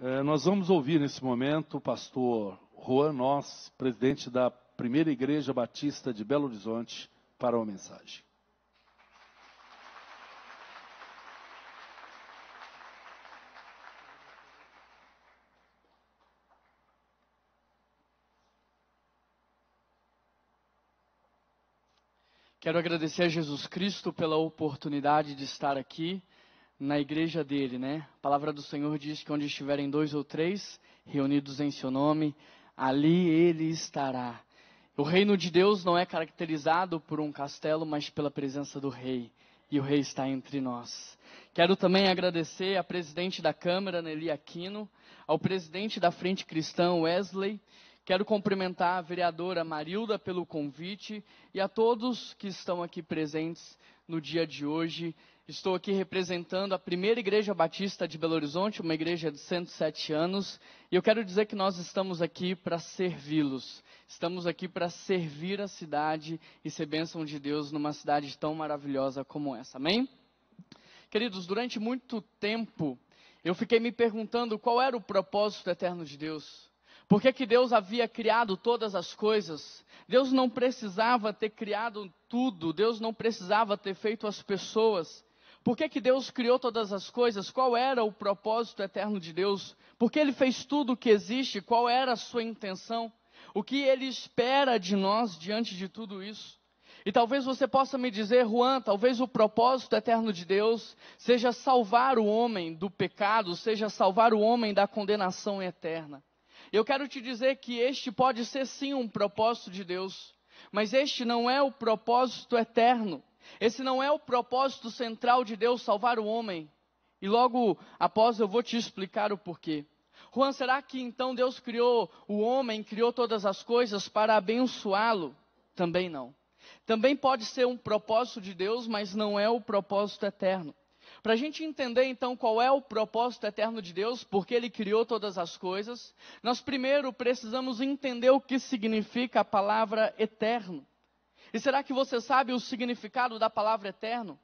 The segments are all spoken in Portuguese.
Nós vamos ouvir nesse momento o pastor Juan Noss, presidente da Primeira Igreja Batista de Belo Horizonte, para uma mensagem. Quero agradecer a Jesus Cristo pela oportunidade de estar aqui na igreja dele, né? A palavra do Senhor diz que onde estiverem 2 ou 3 reunidos em seu nome, ali ele estará. O reino de Deus não é caracterizado por um castelo, mas pela presença do rei. E o rei está entre nós. Quero também agradecer à presidente da Câmara, Nelly Aquino, ao presidente da Frente Cristã, Wesley. Quero cumprimentar a vereadora Marilda pelo convite e a todos que estão aqui presentes no dia de hoje. Estou aqui representando a Primeira Igreja Batista de Belo Horizonte, uma igreja de 107 anos. E eu quero dizer que nós estamos aqui para servi-los. Estamos aqui para servir a cidade e ser bênção de Deus numa cidade tão maravilhosa como essa. Amém? Queridos, durante muito tempo eu fiquei me perguntando qual era o propósito eterno de Deus. Por que Deus havia criado todas as coisas? Deus não precisava ter criado tudo, Deus não precisava ter feito as pessoas. Por que Deus criou todas as coisas? Qual era o propósito eterno de Deus? Por que Ele fez tudo o que existe? Qual era a sua intenção? O que Ele espera de nós diante de tudo isso? E talvez você possa me dizer, Juan, talvez o propósito eterno de Deus seja salvar o homem do pecado, seja salvar o homem da condenação eterna. Eu quero te dizer que este pode ser sim um propósito de Deus, mas este não é o propósito eterno. Esse não é o propósito central de Deus, salvar o homem. E logo após eu vou te explicar o porquê. Juan, será que então Deus criou o homem, criou todas as coisas para abençoá-lo? Também não. Também pode ser um propósito de Deus, mas não é o propósito eterno. Para a gente entender então qual é o propósito eterno de Deus, porque Ele criou todas as coisas, nós primeiro precisamos entender o que significa a palavra eterno. E será que você sabe o significado da palavra eterno?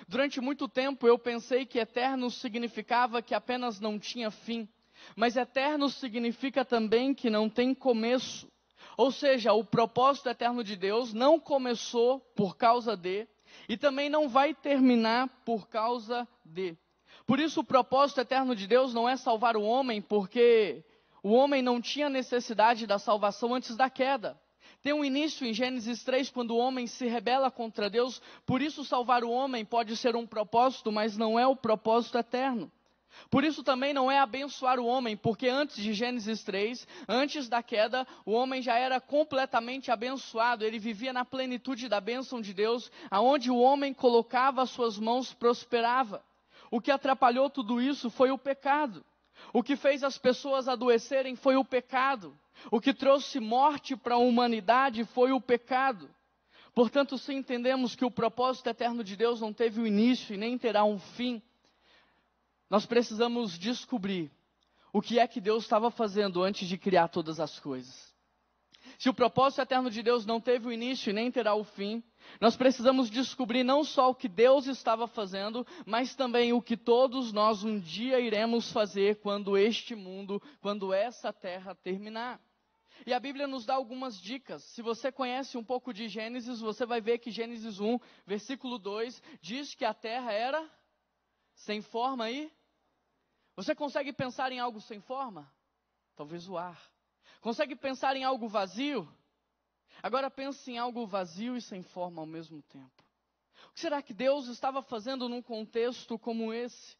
Durante muito tempo eu pensei que eterno significava que apenas não tinha fim, mas eterno significa também que não tem começo. Ou seja, o propósito eterno de Deus não começou por causa de, e também não vai terminar por causa de. Por isso o propósito eterno de Deus não é salvar o homem, porque o homem não tinha necessidade da salvação antes da queda. Tem um início em Gênesis 3, quando o homem se rebela contra Deus. Por isso salvar o homem pode ser um propósito, mas não é o propósito eterno. Por isso também não é abençoar o homem, porque antes de Gênesis 3, antes da queda, o homem já era completamente abençoado. Ele vivia na plenitude da bênção de Deus, aonde o homem colocava as suas mãos, prosperava. O que atrapalhou tudo isso foi o pecado. O que fez as pessoas adoecerem foi o pecado. O que trouxe morte para a humanidade foi o pecado. Portanto, se entendemos que o propósito eterno de Deus não teve um início e nem terá um fim, nós precisamos descobrir o que é que Deus estava fazendo antes de criar todas as coisas. Se o propósito eterno de Deus não teve o início e nem terá o fim, nós precisamos descobrir não só o que Deus estava fazendo, mas também o que todos nós um dia iremos fazer quando este mundo, quando essa terra terminar. E a Bíblia nos dá algumas dicas. Se você conhece um pouco de Gênesis, você vai ver que Gênesis 1, versículo 2, diz que a terra era sem forma e... Você consegue pensar em algo sem forma? Talvez o ar. Consegue pensar em algo vazio? Agora pense em algo vazio e sem forma ao mesmo tempo. O que será que Deus estava fazendo num contexto como esse?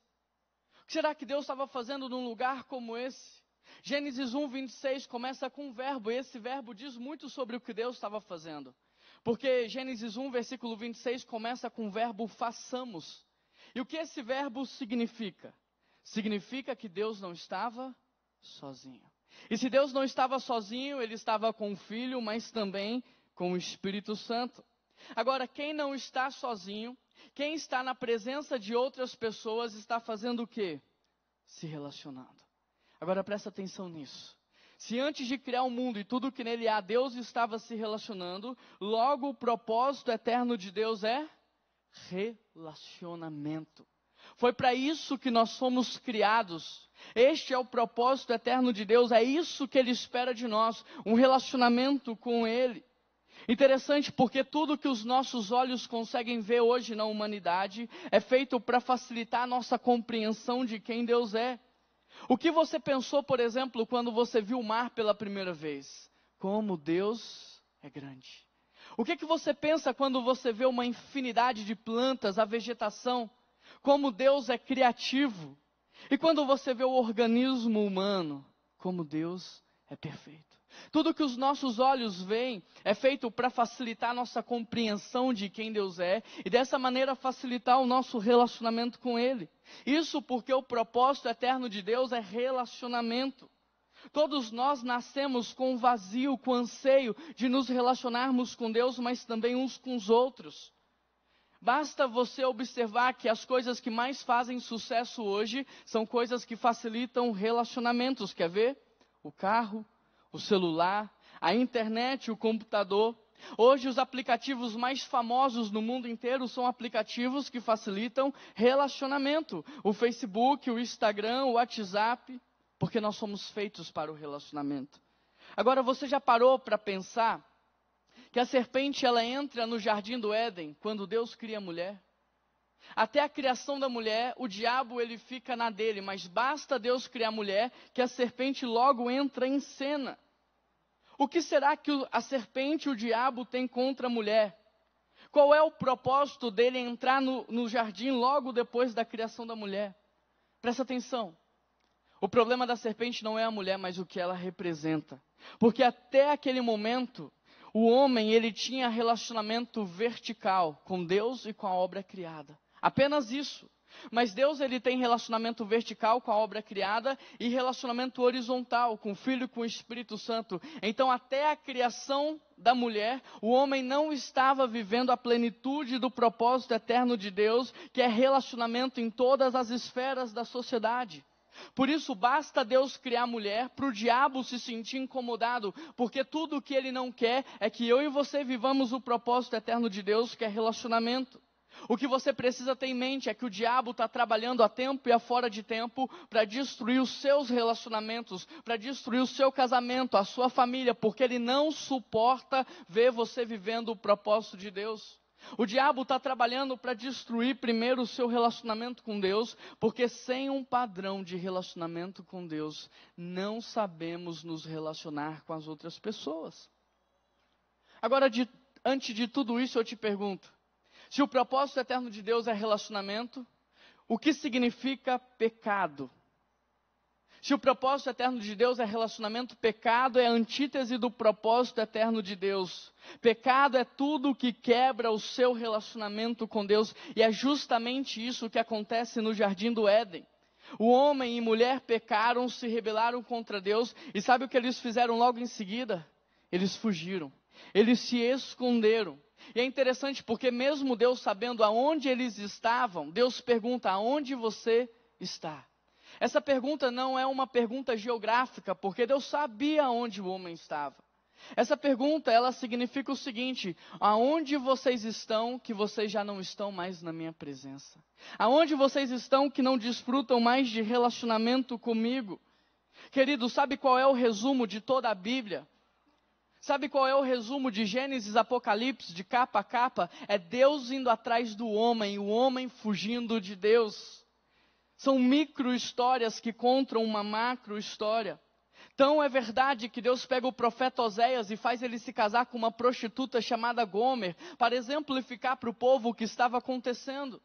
O que será que Deus estava fazendo num lugar como esse? Gênesis 1, 26 começa com um verbo, e esse verbo diz muito sobre o que Deus estava fazendo. Porque Gênesis 1, versículo 26 começa com o verbo façamos. E o que esse verbo significa? Significa que Deus não estava sozinho. E se Deus não estava sozinho, Ele estava com o Filho, mas também com o Espírito Santo. Agora, quem não está sozinho, quem está na presença de outras pessoas, está fazendo o quê? Se relacionando. Agora presta atenção nisso. Se antes de criar o mundo e tudo que nele há, Deus estava se relacionando, logo o propósito eterno de Deus é relacionamento. Foi para isso que nós fomos criados. Este é o propósito eterno de Deus, é isso que Ele espera de nós, um relacionamento com Ele. Interessante porque tudo que os nossos olhos conseguem ver hoje na humanidade é feito para facilitar a nossa compreensão de quem Deus é. O que você pensou, por exemplo, quando você viu o mar pela primeira vez? Como Deus é grande. O que você pensa quando você vê uma infinidade de plantas, a vegetação? Como Deus é criativo. E quando você vê o organismo humano? Como Deus é perfeito. Tudo que os nossos olhos veem é feito para facilitar a nossa compreensão de quem Deus é e dessa maneira facilitar o nosso relacionamento com Ele. Isso porque o propósito eterno de Deus é relacionamento. Todos nós nascemos com um vazio, com anseio de nos relacionarmos com Deus, mas também uns com os outros. Basta você observar que as coisas que mais fazem sucesso hoje são coisas que facilitam relacionamentos. Quer ver? O carro, o celular, a internet, o computador. Hoje os aplicativos mais famosos no mundo inteiro são aplicativos que facilitam relacionamento. O Facebook, o Instagram, o WhatsApp, porque nós somos feitos para o relacionamento. Agora você já parou para pensar que a serpente ela entra no jardim do Éden quando Deus cria a mulher? Até a criação da mulher, o diabo ele fica na dele, mas basta Deus criar a mulher que a serpente logo entra em cena. O que será que a serpente, o diabo, tem contra a mulher? Qual é o propósito dele entrar no jardim logo depois da criação da mulher? Presta atenção. O problema da serpente não é a mulher, mas o que ela representa. Porque até aquele momento, o homem ele tinha relacionamento vertical com Deus e com a obra criada. Apenas isso. Mas Deus ele tem relacionamento vertical com a obra criada e relacionamento horizontal com o Filho e com o Espírito Santo. Então até a criação da mulher, o homem não estava vivendo a plenitude do propósito eterno de Deus, que é relacionamento em todas as esferas da sociedade. Por isso basta Deus criar a mulher para o diabo se sentir incomodado, porque tudo o que ele não quer é que eu e você vivamos o propósito eterno de Deus, que é relacionamento. O que você precisa ter em mente é que o diabo está trabalhando a tempo e a fora de tempo para destruir os seus relacionamentos, para destruir o seu casamento, a sua família, porque ele não suporta ver você vivendo o propósito de Deus. O diabo está trabalhando para destruir primeiro o seu relacionamento com Deus, porque sem um padrão de relacionamento com Deus, não sabemos nos relacionar com as outras pessoas. Agora, antes de tudo isso, eu te pergunto, se o propósito eterno de Deus é relacionamento, o que significa pecado? Se o propósito eterno de Deus é relacionamento, pecado é a antítese do propósito eterno de Deus. Pecado é tudo que quebra o seu relacionamento com Deus. E é justamente isso que acontece no jardim do Éden. O homem e mulher pecaram, se rebelaram contra Deus. E sabe o que eles fizeram logo em seguida? Eles fugiram. Eles se esconderam. E é interessante porque mesmo Deus sabendo aonde eles estavam, Deus pergunta: aonde você está? Essa pergunta não é uma pergunta geográfica, porque Deus sabia onde o homem estava. Essa pergunta, ela significa o seguinte: aonde vocês estão que vocês já não estão mais na minha presença? Aonde vocês estão que não desfrutam mais de relacionamento comigo? Querido, sabe qual é o resumo de toda a Bíblia? Sabe qual é o resumo de Gênesis, Apocalipse, de capa a capa? É Deus indo atrás do homem e o homem fugindo de Deus. São micro-histórias que contam uma macro-história. Então é verdade que Deus pega o profeta Oséias e faz ele se casar com uma prostituta chamada Gomer, para exemplificar para o povo o que estava acontecendo.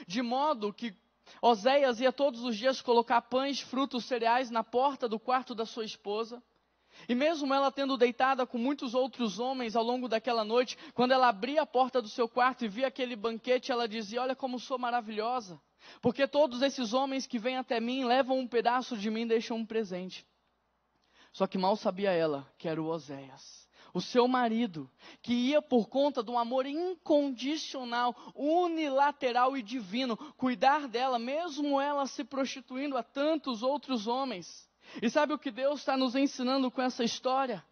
De modo que Oséias ia todos os dias colocar pães, frutos, cereais na porta do quarto da sua esposa. E mesmo ela tendo deitada com muitos outros homens ao longo daquela noite, quando ela abria a porta do seu quarto e via aquele banquete, ela dizia: olha como sou maravilhosa, porque todos esses homens que vêm até mim levam um pedaço de mim e deixam um presente. Só que mal sabia ela que era o Oséias, o seu marido, que ia por conta de um amor incondicional, unilateral e divino, cuidar dela, mesmo ela se prostituindo a tantos outros homens. E sabe o que Deus está nos ensinando com essa história?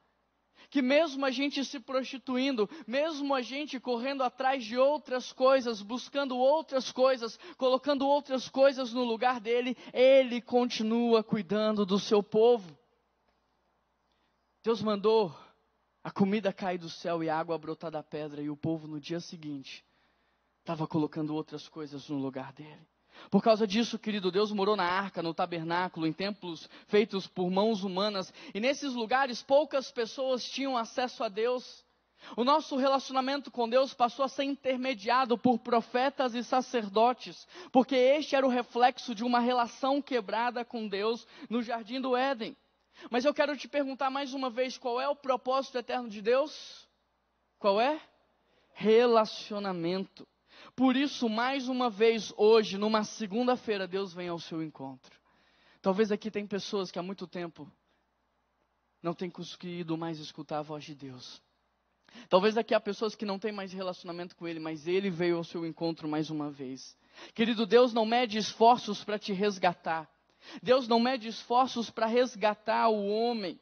que mesmo a gente se prostituindo, mesmo a gente correndo atrás de outras coisas, buscando outras coisas, colocando outras coisas no lugar dele, ele continua cuidando do seu povo. Deus mandou a comida cair do céu e a água brotar da pedra, e o povo no dia seguinte estava colocando outras coisas no lugar dele. Por causa disso, querido, Deus morou na arca, no tabernáculo, em templos feitos por mãos humanas. E nesses lugares, poucas pessoas tinham acesso a Deus. O nosso relacionamento com Deus passou a ser intermediado por profetas e sacerdotes, porque este era o reflexo de uma relação quebrada com Deus no jardim do Éden. Mas eu quero te perguntar mais uma vez, qual é o propósito eterno de Deus? Qual é? Relacionamento. Por isso, mais uma vez, hoje, numa segunda-feira, Deus vem ao seu encontro. Talvez aqui tem pessoas que há muito tempo não têm conseguido mais escutar a voz de Deus. Talvez aqui há pessoas que não têm mais relacionamento com Ele, mas Ele veio ao seu encontro mais uma vez. Querido, Deus não mede esforços para te resgatar. Deus não mede esforços para resgatar o homem.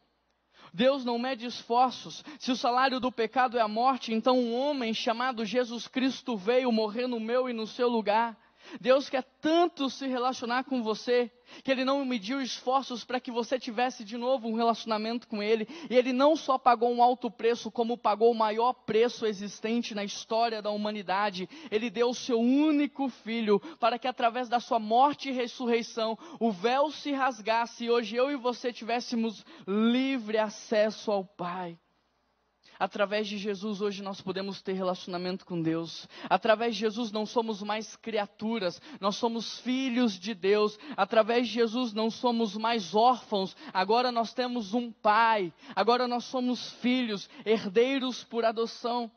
Deus não mede esforços. Se o salário do pecado é a morte, então um homem chamado Jesus Cristo veio morrer no meu e no seu lugar. Deus quer tanto se relacionar com você, que Ele não mediu esforços para que você tivesse de novo um relacionamento com Ele. E Ele não só pagou um alto preço, como pagou o maior preço existente na história da humanidade. Ele deu o seu único Filho, para que através da sua morte e ressurreição, o véu se rasgasse e hoje eu e você tivéssemos livre acesso ao Pai. Através de Jesus hoje nós podemos ter relacionamento com Deus. Através de Jesus não somos mais criaturas, nós somos filhos de Deus. Através de Jesus não somos mais órfãos, agora nós temos um Pai. Agora nós somos filhos, herdeiros por adoção.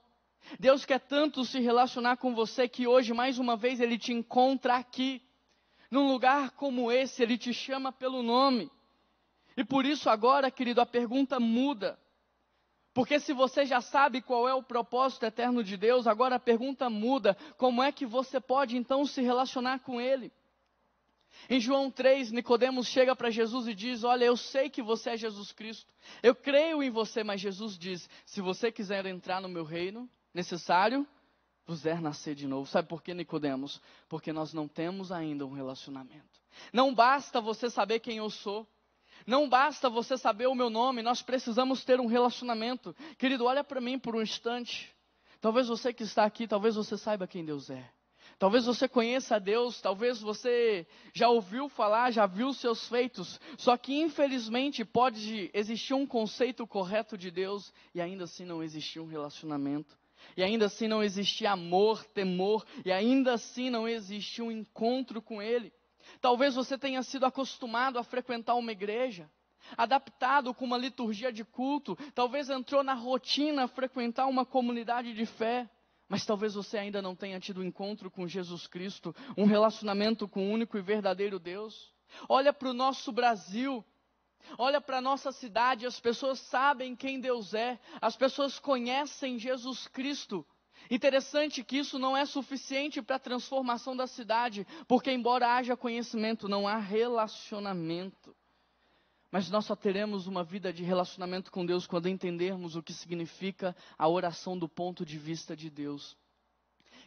Deus quer tanto se relacionar com você que hoje mais uma vez Ele te encontra aqui. Num lugar como esse, Ele te chama pelo nome. E por isso agora, querido, a pergunta muda. Porque se você já sabe qual é o propósito eterno de Deus, agora a pergunta muda: como é que você pode então se relacionar com Ele? Em João 3, Nicodemos chega para Jesus e diz: olha, eu sei que você é Jesus Cristo, eu creio em você, mas Jesus diz: se você quiser entrar no meu reino, necessário vos é nascer de novo. Sabe por quê, Nicodemos? Porque nós não temos ainda um relacionamento. Não basta você saber quem eu sou. Não basta você saber o meu nome, nós precisamos ter um relacionamento. Querido, olha para mim por um instante. Talvez você que está aqui, talvez você saiba quem Deus é. Talvez você conheça a Deus, talvez você já ouviu falar, já viu seus feitos. Só que infelizmente pode existir um conceito correto de Deus e ainda assim não existir um relacionamento. E ainda assim não existir amor, temor, e ainda assim não existir um encontro com Ele. Talvez você tenha sido acostumado a frequentar uma igreja, adaptado com uma liturgia de culto, talvez entrou na rotina frequentar uma comunidade de fé, mas talvez você ainda não tenha tido um encontro com Jesus Cristo, um relacionamento com o único e verdadeiro Deus. Olha para o nosso Brasil, olha para a nossa cidade, as pessoas sabem quem Deus é, as pessoas conhecem Jesus Cristo. Interessante que isso não é suficiente para a transformação da cidade, porque embora haja conhecimento, não há relacionamento. Mas nós só teremos uma vida de relacionamento com Deus quando entendermos o que significa a oração do ponto de vista de Deus.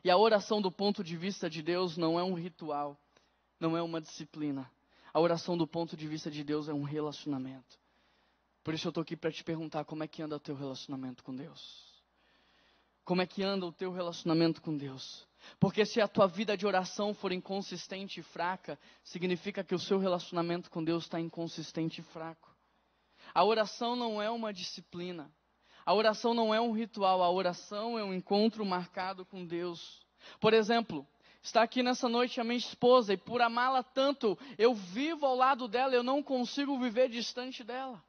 E a oração do ponto de vista de Deus não é um ritual, não é uma disciplina. A oração do ponto de vista de Deus é um relacionamento. Por isso eu estou aqui para te perguntar: como é que anda o teu relacionamento com Deus? Como é que anda o teu relacionamento com Deus? Porque se a tua vida de oração for inconsistente e fraca, significa que o seu relacionamento com Deus está inconsistente e fraco. A oração não é uma disciplina. A oração não é um ritual. A oração é um encontro marcado com Deus. Por exemplo, está aqui nessa noite a minha esposa e por amá-la tanto, eu vivo ao lado dela, eu não consigo viver distante dela.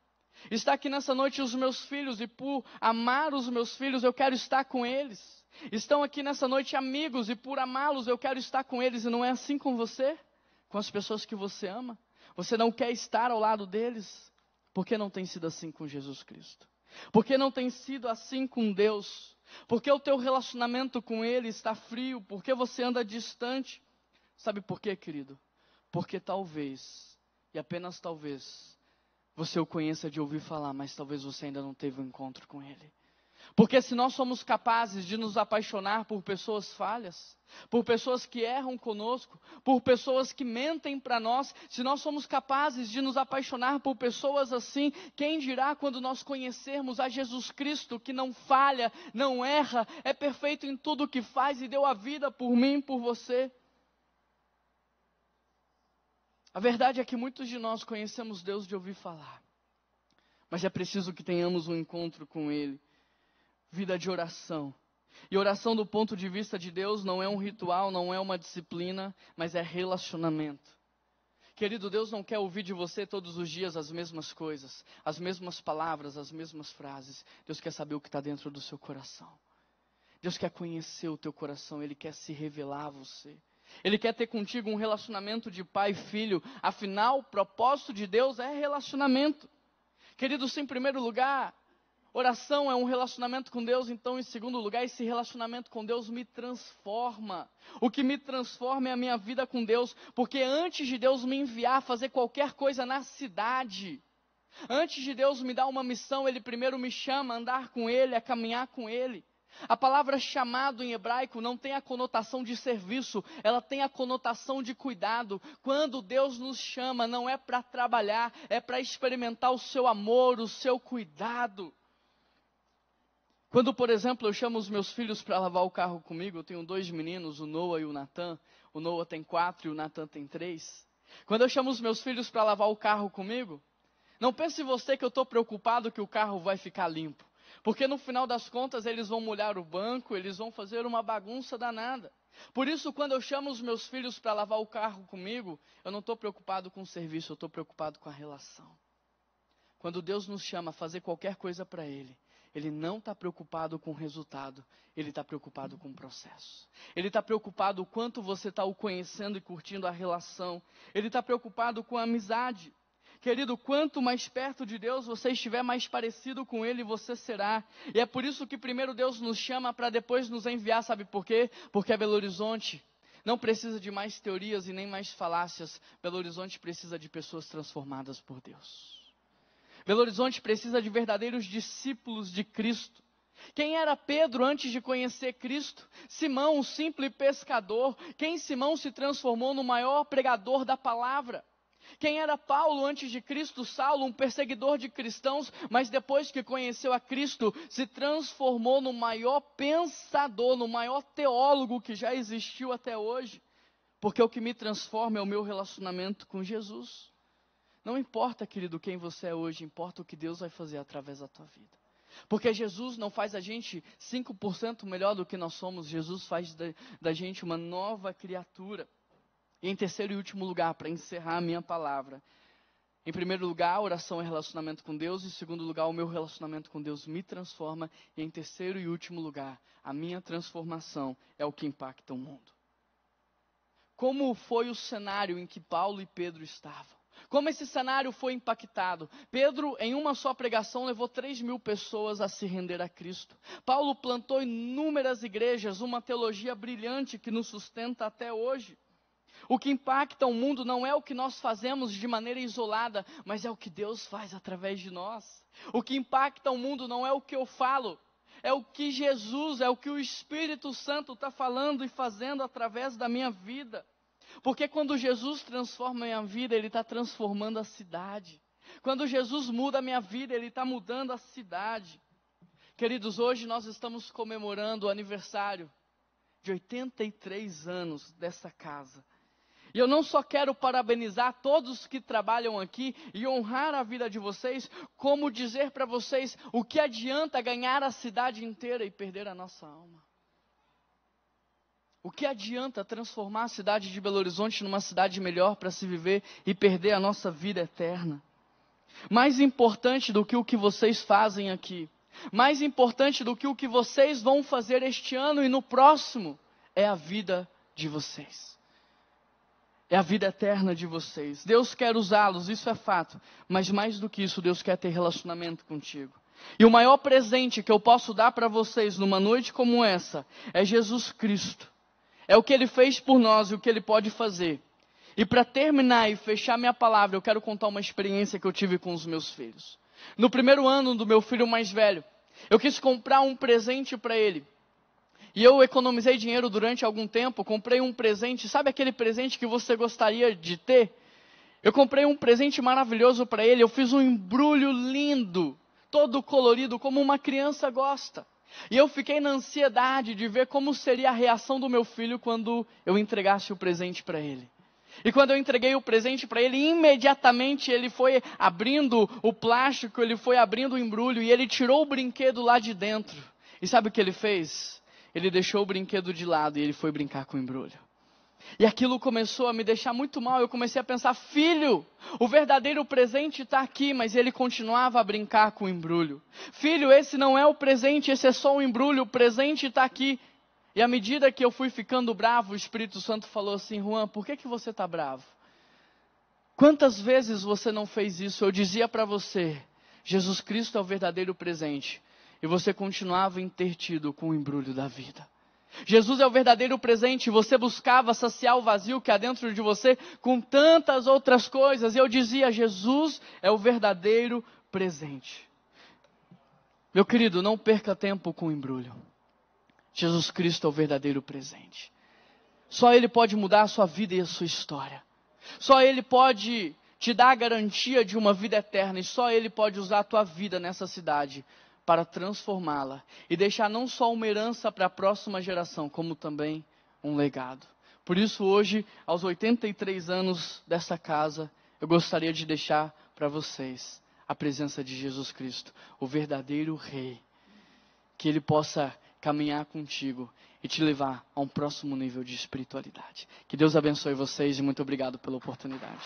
Está aqui nessa noite os meus filhos e por amar os meus filhos eu quero estar com eles. Estão aqui nessa noite amigos e por amá-los eu quero estar com eles. E não é assim com você? Com as pessoas que você ama? Você não quer estar ao lado deles? Por que não tem sido assim com Jesus Cristo? Por que não tem sido assim com Deus? Por que o teu relacionamento com Ele está frio? Por que você anda distante? Sabe por quê, querido? Porque talvez, e apenas talvez, você o conheça de ouvir falar, mas talvez você ainda não teve um encontro com Ele. Porque se nós somos capazes de nos apaixonar por pessoas falhas, por pessoas que erram conosco, por pessoas que mentem para nós, se nós somos capazes de nos apaixonar por pessoas assim, quem dirá quando nós conhecermos a Jesus Cristo, que não falha, não erra, é perfeito em tudo o que faz e deu a vida por mim, por você. A verdade é que muitos de nós conhecemos Deus de ouvir falar, mas é preciso que tenhamos um encontro com Ele. Vida de oração. E oração do ponto de vista de Deus não é um ritual, não é uma disciplina, mas é relacionamento. Querido, Deus não quer ouvir de você todos os dias as mesmas coisas, as mesmas palavras, as mesmas frases. Deus quer saber o que está dentro do seu coração. Deus quer conhecer o teu coração, Ele quer se revelar a você. Ele quer ter contigo um relacionamento de pai e filho. Afinal, o propósito de Deus é relacionamento. Querido, se em primeiro lugar, oração é um relacionamento com Deus, então em segundo lugar, esse relacionamento com Deus me transforma. O que me transforma é a minha vida com Deus, porque antes de Deus me enviar a fazer qualquer coisa na cidade, antes de Deus me dar uma missão, Ele primeiro me chama a andar com Ele, a caminhar com Ele. A palavra chamado em hebraico não tem a conotação de serviço, ela tem a conotação de cuidado. Quando Deus nos chama, não é para trabalhar, é para experimentar o seu amor, o seu cuidado. Quando, por exemplo, eu chamo os meus filhos para lavar o carro comigo, eu tenho 2 meninos, o Noah e o Nathan. O Noah tem 4 e o Nathan tem 3. Quando eu chamo os meus filhos para lavar o carro comigo, não pense você que eu estou preocupado que o carro vai ficar limpo. Porque no final das contas eles vão molhar o banco, eles vão fazer uma bagunça danada. Por isso, quando eu chamo os meus filhos para lavar o carro comigo, eu não estou preocupado com o serviço, eu estou preocupado com a relação. Quando Deus nos chama a fazer qualquer coisa para Ele, Ele não está preocupado com o resultado, Ele está preocupado com o processo. Ele está preocupado o quanto você está o conhecendo e curtindo a relação. Ele está preocupado com a amizade. Querido, quanto mais perto de Deus você estiver, mais parecido com Ele você será. E é por isso que primeiro Deus nos chama para depois nos enviar, sabe por quê? Porque a Belo Horizonte não precisa de mais teorias e nem mais falácias. Belo Horizonte precisa de pessoas transformadas por Deus. Belo Horizonte precisa de verdadeiros discípulos de Cristo. Quem era Pedro antes de conhecer Cristo? Simão, um simples pescador. Quem Simão se transformou no maior pregador da palavra? Quem era Paulo antes de Cristo? Saulo, um perseguidor de cristãos, mas depois que conheceu a Cristo, se transformou no maior pensador, no maior teólogo que já existiu até hoje. Porque o que me transforma é o meu relacionamento com Jesus. Não importa, querido, quem você é hoje, importa o que Deus vai fazer através da tua vida. Porque Jesus não faz a gente 5% melhor do que nós somos, Jesus faz da gente uma nova criatura. E em terceiro e último lugar, para encerrar a minha palavra, em primeiro lugar, a oração é relacionamento com Deus, em segundo lugar, o meu relacionamento com Deus me transforma, e em terceiro e último lugar, a minha transformação é o que impacta o mundo. Como foi o cenário em que Paulo e Pedro estavam? Como esse cenário foi impactado? Pedro, em uma só pregação, levou 3.000 pessoas a se render a Cristo. Paulo plantou inúmeras igrejas, uma teologia brilhante que nos sustenta até hoje. O que impacta o mundo não é o que nós fazemos de maneira isolada, mas é o que Deus faz através de nós. O que impacta o mundo não é o que eu falo, é o que Jesus, é o que o Espírito Santo está falando e fazendo através da minha vida. Porque quando Jesus transforma a minha vida, Ele está transformando a cidade. Quando Jesus muda a minha vida, Ele está mudando a cidade. Queridos, hoje nós estamos comemorando o aniversário de 83 anos dessa casa. E eu não só quero parabenizar todos que trabalham aqui e honrar a vida de vocês, como dizer para vocês o que adianta ganhar a cidade inteira e perder a nossa alma. O que adianta transformar a cidade de Belo Horizonte numa cidade melhor para se viver e perder a nossa vida eterna? Mais importante do que o que vocês fazem aqui, mais importante do que o que vocês vão fazer este ano e no próximo, é a vida de vocês. É a vida eterna de vocês. Deus quer usá-los, isso é fato. Mas mais do que isso, Deus quer ter relacionamento contigo. E o maior presente que eu posso dar para vocês numa noite como essa é Jesus Cristo. É o que Ele fez por nós e o que Ele pode fazer. E para terminar e fechar minha palavra, eu quero contar uma experiência que eu tive com os meus filhos. No primeiro ano do meu filho mais velho, eu quis comprar um presente para ele. E eu economizei dinheiro durante algum tempo, comprei um presente, sabe aquele presente que você gostaria de ter? Eu comprei um presente maravilhoso para ele, eu fiz um embrulho lindo, todo colorido, como uma criança gosta. E eu fiquei na ansiedade de ver como seria a reação do meu filho quando eu entregasse o presente para ele. E quando eu entreguei o presente para ele, imediatamente ele foi abrindo o plástico, ele foi abrindo o embrulho e ele tirou o brinquedo lá de dentro. E sabe o que ele fez? Ele deixou o brinquedo de lado e ele foi brincar com o embrulho. E aquilo começou a me deixar muito mal. Eu comecei a pensar, filho, o verdadeiro presente está aqui, mas ele continuava a brincar com o embrulho. Filho, esse não é o presente, esse é só o embrulho, o presente está aqui. E à medida que eu fui ficando bravo, o Espírito Santo falou assim, Juan, por que você está bravo? Quantas vezes você não fez isso? Eu dizia para você, Jesus Cristo é o verdadeiro presente. E você continuava intertido com o embrulho da vida. Jesus é o verdadeiro presente. Você buscava saciar o vazio que há dentro de você com tantas outras coisas. E eu dizia, Jesus é o verdadeiro presente. Meu querido, não perca tempo com o embrulho. Jesus Cristo é o verdadeiro presente. Só Ele pode mudar a sua vida e a sua história. Só Ele pode te dar a garantia de uma vida eterna. E só Ele pode usar a tua vida nessa cidade para transformá-la. E deixar não só uma herança para a próxima geração, como também um legado. Por isso hoje, aos 83 anos dessa casa, eu gostaria de deixar para vocês a presença de Jesus Cristo, o verdadeiro Rei. Que Ele possa caminhar contigo e te levar a um próximo nível de espiritualidade. Que Deus abençoe vocês e muito obrigado pela oportunidade.